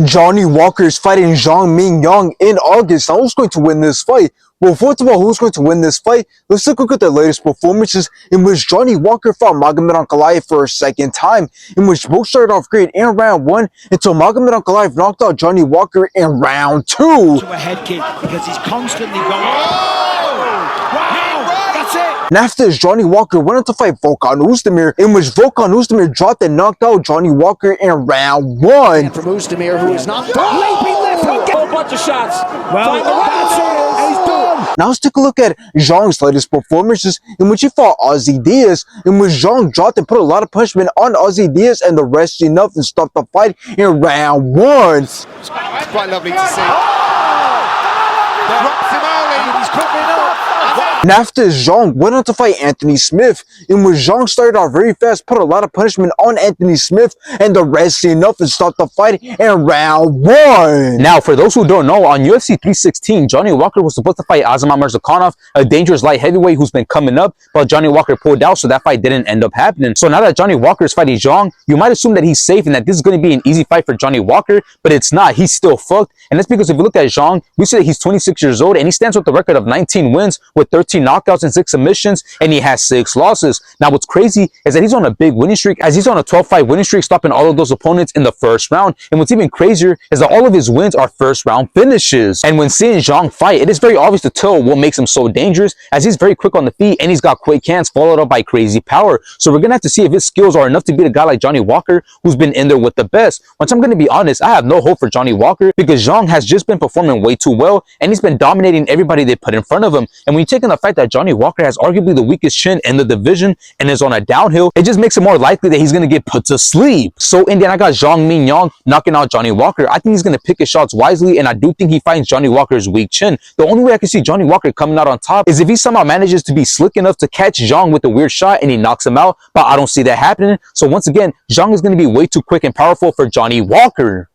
Johnny Walker is fighting Zhang Mingyang in August. Now, who's going to win this fight? Well, first of all, who's going to win this fight? Let's take a look at the latest performances in which Johnny Walker fought Magomed Ankalaev for a second time, in which both started off great in round one until Magomed Ankalaev knocked out Johnny Walker in round two. To a head kick because he's constantly going. Oh! Wow! That's it! And after this, Johnny Walker went on to fight Volkan Oezdemir, in which Volkan Oezdemir dropped and knocked out Johnny Walker in round one. And from Oezdemir, who is not leaping left hook. A whole bunch of shots. Well, that's it. He's done. Now let's take a look at Zhang's latest performances, in which he fought Ozzy Diaz, in which Zhang dropped and put a lot of punishment on Ozzy Diaz, and the rest enough and stopped the fight in round one. It's quite lovely to see. Drops him early. He's coming up. And after Zhang went on to fight Anthony Smith, in which Zhang started off very fast, put a lot of punishment on Anthony Smith, and the rest enough and stopped the fight in round one. Now, for those who don't know, on UFC 316, Johnny Walker was supposed to fight Azamat Murzakanov, a dangerous light heavyweight who's been coming up, but Johnny Walker pulled out, so that fight didn't end up happening. So now that Johnny Walker is fighting Zhang, you might assume that he's safe and that this is going to be an easy fight for Johnny Walker, but it's not. He's still fucked, and that's because if you look at Zhang, we see that he's 26 years old, and he stands with a record of 19 wins with 13 knockouts and 6 submissions, and he has 6 losses. Now, what's crazy is that he's on a big winning streak, as he's on a 12-fight winning streak, stopping all of those opponents in the first round. And what's even crazier is that all of his wins are first-round finishes. And when seeing Zhang fight, it is very obvious to tell what makes him so dangerous, as he's very quick on the feet, and he's got quick hands followed up by crazy power. So we're gonna have to see if his skills are enough to beat a guy like Johnny Walker, who's been in there with the best. Once I'm gonna be honest, I have no hope for Johnny Walker, because Zhang has just been performing way too well, and he's been dominating everybody they put in front of him. And when you take in the fact that Johnny Walker has arguably the weakest chin in the division and is on a downhill, it just makes it more likely that he's going to get put to sleep. So in the end, I got Zhang Mingyang knocking out Johnny Walker. I think he's going to pick his shots wisely, and I do think he finds Johnny Walker's weak chin. The only way I can see Johnny Walker coming out on top is if he somehow manages to be slick enough to catch Zhang with a weird shot and he knocks him out, but I don't see that happening. So once again, Zhang is going to be way too quick and powerful for Johnny Walker.